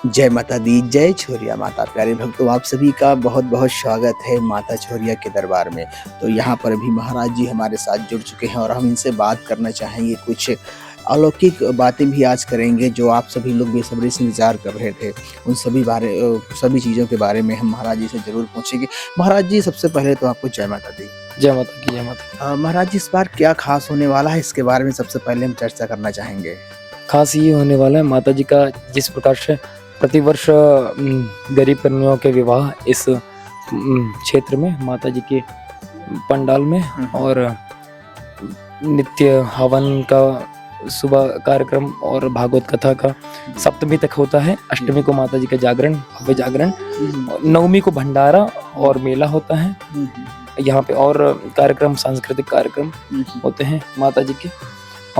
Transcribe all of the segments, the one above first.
जय माता दी, जय छोरिया माता। प्यारे भक्तों, आप सभी का बहुत बहुत स्वागत है माता छोरिया के दरबार में। तो यहाँ पर भी महाराज जी हमारे साथ जुड़ चुके हैं और हम इनसे बात करना चाहेंगे। कुछ अलौकिक बातें भी आज करेंगे जो आप सभी लोग बेसब्री से इंतजार कर रहे थे। उन सभी चीज़ों के बारे में हम महाराज जी से जरूर पूछेंगे। महाराज जी, सबसे पहले तो आपको जय माता दी। जय माता की जय माता। महाराज जी, इस बार क्या खास होने वाला है, इसके बारे में सबसे पहले हम चर्चा करना चाहेंगे। खास ये होने वाला है माता जी का, जिस प्रकार से प्रतिवर्ष गरीब कन्याओं के विवाह इस क्षेत्र में माता जी के पंडाल में और नित्य हवन का सुबह कार्यक्रम और भागवत कथा का सप्तमी तक होता है। अष्टमी को माता जी का जागरण, भव्य जागरण, नवमी को भंडारा और मेला होता है यहाँ पे, और कार्यक्रम, सांस्कृतिक कार्यक्रम होते हैं माता जी के।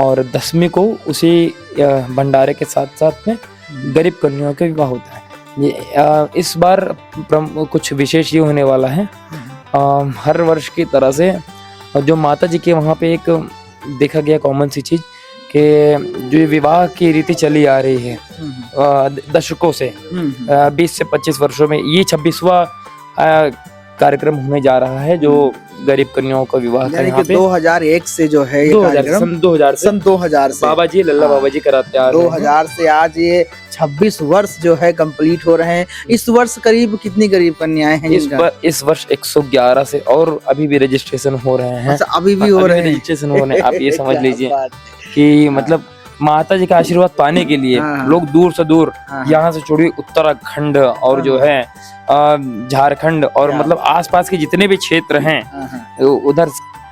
और दसवीं को उसी भंडारे के साथ साथ में गरीब कन्याओं का विवाह होता है। ये इस बार कुछ विशेष ये होने वाला है। हर वर्ष की तरह से जो माता जी के वहाँ पे एक देखा गया कॉमन सी चीज कि जो विवाह की रीति चली आ रही है दशकों से, 20 से 25 वर्षों में ये 26वां कार्यक्रम होने जा रहा है जो गरीब कन्याओं का विवाह का यहाँ पे 2001 से जो है ये कार्यक्रम, सन 2000 से बाबा जी, लल्ला बाबा जी कराते आ रहे हैं। 2000 से आज ये 26 वर्ष जो है कंप्लीट हो रहे हैं। इस वर्ष करीब कितनी गरीब कन्याएं हैं? इस वर्ष 111 से, और अभी भी रजिस्ट्रेशन हो रहे हैं। अच्छा, अभी भी हो रहे हैं रजिस्ट्रेशन हो रहे हैं। आप ये समझ लीजिए कि मतलब माता जी का आशीर्वाद पाने के लिए लोग दूर से दूर, यहाँ से छोड़िए उत्तराखंड और जो है झारखंड और मतलब आसपास के जितने भी क्षेत्र हैं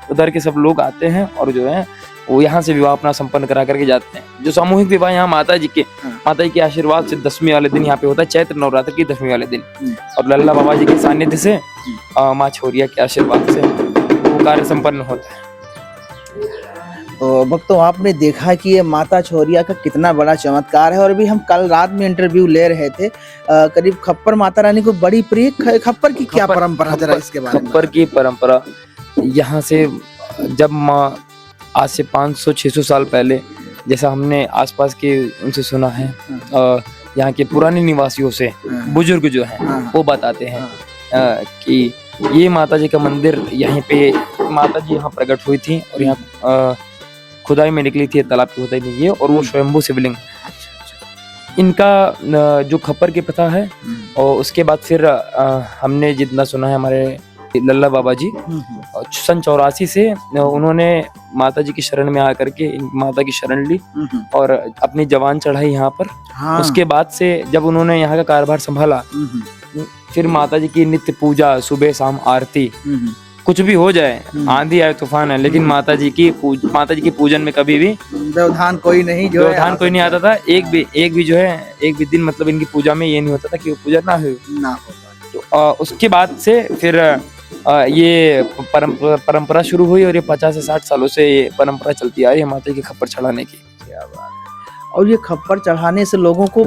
उधर के सब लोग आते हैं और जो है वो यहाँ से विवाह अपना संपन्न करा करके जाते हैं। जो सामूहिक विवाह यहाँ माता जी के आशीर्वाद से 10वीं वाले दिन यहाँ पे होता है, चैत्र नवरात्र की 10वीं वाले दिन, और लल्ला बाबा जी के सानिध्य से माँ छोरिया के आशीर्वाद से वो कार्य संपन्न होता है। तो भक्तों, आपने देखा कि ये माता छोरिया का कितना बड़ा चमत्कार है। और अभी हम कल रात में इंटरव्यू ले रहे थे, करीब खप्पर माता रानी को बड़ी प्रिय। खप्पर की क्या परंपरा, जरा इसके बारे में। खप्पर की परंपरा यहाँ से जब माँ आज से 500-600 साल पहले, जैसा हमने आसपास के उनसे सुना है, यहाँ के पुराने निवासियों से बुजुर्ग जो हैं वो बताते हैं कि ये माता जी का मंदिर, यहीं पे माता जी यहाँ प्रकट हुई थी और यहाँ खुदाई में निकली थी, तालाब की खुदाई में ये, और वो स्वयंभू शिवलिंग। इनका जो खप्पर की प्रथा है, और उसके बाद फिर हमने जितना सुना है हमारे लल्ला बाबा जी सन 84 से उन्होंने माता जी की शरण में आकर के माता की शरण ली और अपनी जवान चढ़ाई यहाँ पर। उसके बाद से जब उन्होंने यहाँ का कार्यभार संभाला, फिर माता जी की नित्य पूजा, सुबह शाम आरती, कुछ भी हो जाए, आंधी आए तूफान है, लेकिन माता जी की पूजन में कभी भी व्यवधान कोई नहीं आता था। एक भी जो है, एक भी दिन मतलब इनकी पूजा में ये नहीं होता था कि वो पूजा ना हो। तो उसके बाद से फिर ये परंपरा शुरू हुई और ये 50 से 60 सालों से ये परंपरा चलती आ रही है माता जी के खप्पर चढ़ाने की। क्या बात है। और ये खप्पर चढ़ाने से लोगों को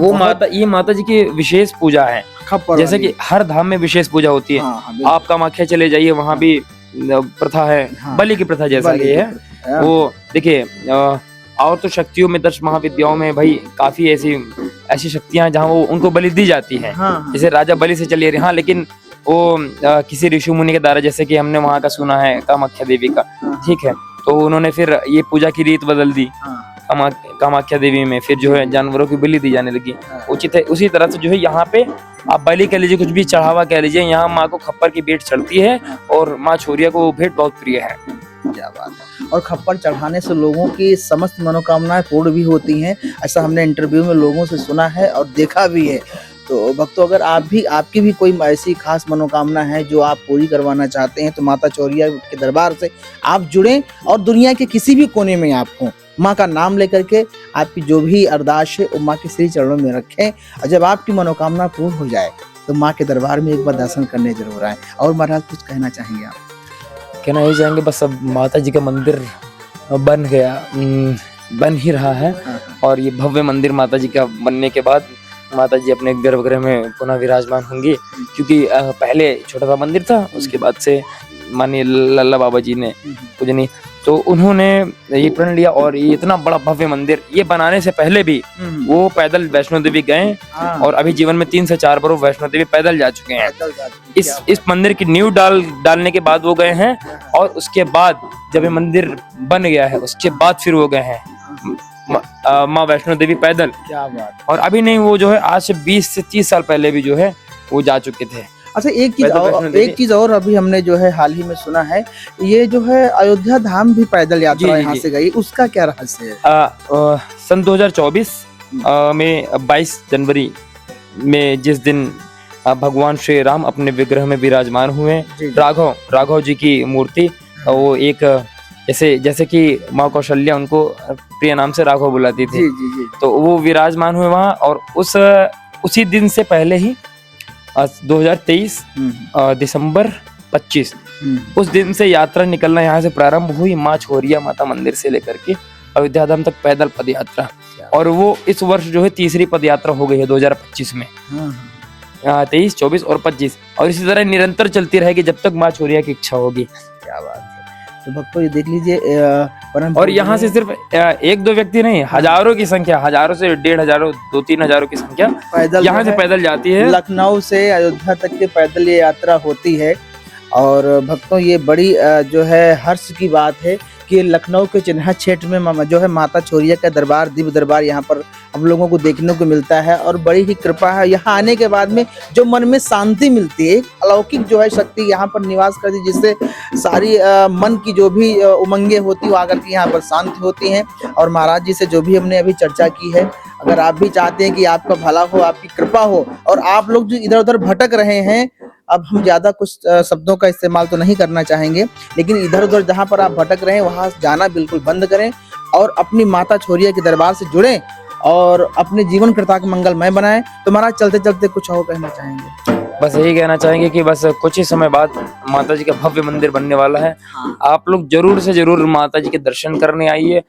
ये माता जी की विशेष पूजा है। खप्पर जैसे कि हर धाम में विशेष पूजा होती है। आप कामाख्या चले जाइए, वहाँ भी प्रथा है, बलि की प्रथा जैसा ये है। वो देखिए, और तो शक्तियों में 10 महाविद्याओं में भाई काफी ऐसी शक्तियां जहाँ वो उनको बलि दी जाती है। जैसे राजा बलि से चलिए, हाँ, लेकिन वो किसी ऋषि मुनि के द्वारा, जैसे कि हमने वहाँ का सुना है कामाख्या देवी का, ठीक है, तो उन्होंने फिर ये पूजा की रीत बदल दी कामाख्या देवी में, फिर जो है जानवरों की बलि दी जाने लगी। उचित है, उसी तरह से जो है यहाँ पे आप बलि कह लीजिए, कुछ भी चढ़ावा कह लीजिए, यहाँ माँ को खप्पर की भेंट चढ़ती है और माँ छोरिया को वो भेंट बहुत प्रिय है। क्या बात है। और खप्पर चढ़ाने से लोगों की समस्त मनोकामनाएं पूर्ण भी होती हैं, ऐसा हमने इंटरव्यू में लोगों से सुना है और देखा भी है। तो भक्तों, अगर आपकी भी कोई ऐसी खास मनोकामना है जो आप पूरी करवाना चाहते हैं, तो माता छोरिया के दरबार से आप जुड़ें और दुनिया के किसी भी कोने में आप हों, माँ का नाम लेकर के आपकी जो भी अरदास है वो माँ के श्री चरणों में रखें। और जब आपकी मनोकामना पूर्ण हो जाए तो माँ के दरबार में एक बार दर्शन करने जरूर आए। और महाराज, कुछ कहना चाहेंगे आप? कहना यही चाहेंगे, बस अब माता जी का मंदिर बन ही रहा है, और ये भव्य मंदिर माता जी का बनने के बाद माता जी अपने गर्भगृह में पुनः विराजमान होंगी, क्योंकि पहले छोटा सा मंदिर था, उसके बाद से माननीय लल्ला बाबा जी ने पूजनी तो उन्होंने ये प्रण लिया और ये इतना बड़ा भव्य मंदिर ये बनाने से पहले भी वो पैदल वैष्णो देवी गए हाँ, और अभी जीवन में 3 से 4 बार वो वैष्णो देवी पैदल जा चुके हैं। पैदल जाते हैं। इस मंदिर की नींव डालने के बाद वो गए हैं और उसके बाद जब ये मंदिर बन गया है उसके बाद फिर वो गए हैं माँ वैष्णो देवी पैदल। क्या बात है। और अभी नहीं, वो जो है आज से 20 से 30 साल पहले भी जो है वो जा चुके थे। अच्छा पैदल एक चीज और अभी हमने जो है हाल ही में सुना है, ये जो है अयोध्या धाम भी पैदल यात्रा जी, यहाँ जी। से गई, उसका क्या रहस्य है? सन 2024 में 22 जनवरी में जिस दिन भगवान श्री राम अपने विग्रह में विराजमान हुए, जी, जी। राघव जी की मूर्ति, वो एक जैसे कि माँ कौशल्या उनको प्रिय नाम से राघव बुलाती थी, जी जी जी। तो वो विराजमान हुए वहाँ। और उसी दिन से पहले ही 2023 दिसंबर 25 उस दिन से यात्रा निकलना यहाँ से प्रारंभ हुई, माँ छोरिया माता मंदिर से लेकर के अयोध्या धाम तक पैदल पद यात्रा। और वो इस वर्ष जो है तीसरी पद यात्रा हो गई है 2025 में। 23, 24 और 25, और इसी तरह निरंतर चलती रहेगी जब तक माँ छोरिया की इच्छा होगी। क्या बात है। तो भक्तों ये देख लीजिए परम और यहाँ से सिर्फ 1-2 व्यक्ति नहीं, हजारों की संख्या, हजारों से 1,500 2-3 हजारों की संख्या पैदल यहाँ जो से है पैदल जाती है। लखनऊ से अयोध्या तक के पैदल ये यात्रा होती है। और भक्तों ये बड़ी जो है हर्ष की बात है कि लखनऊ के चिन्हा क्षेत्र में जो है माता छोरिया का दरबार, दिव्य दरबार यहाँ पर हम लोगों को देखने को मिलता है। और बड़ी ही कृपा है, यहाँ आने के बाद में जो मन में शांति मिलती है, एक अलौकिक जो है शक्ति यहाँ पर निवास करती है, जिससे सारी मन की जो भी उमंगे होती है वो आकर के यहाँ पर शांत होती हैं। और महाराज जी से जो भी हमने अभी चर्चा की है, अगर आप भी चाहते हैं कि आपका भला हो, आपकी कृपा हो, और आप लोग जो इधर उधर भटक रहे हैं, अब हम ज्यादा कुछ शब्दों का इस्तेमाल तो नहीं करना चाहेंगे, लेकिन इधर उधर जहाँ पर आप भटक रहे हैं वहां जाना बिल्कुल बंद करें और अपनी माता छोरिया के दरबार से जुड़ें और अपने जीवन कृतार्थ मंगलमय बनाएं। तो महाराज चलते चलते कुछ और कहना चाहेंगे? बस यही कहना चाहेंगे कि बस कुछ ही समय बाद माता जी का भव्य मंदिर बनने वाला है। आप लोग जरूर से जरूर माता जी के दर्शन करने आइए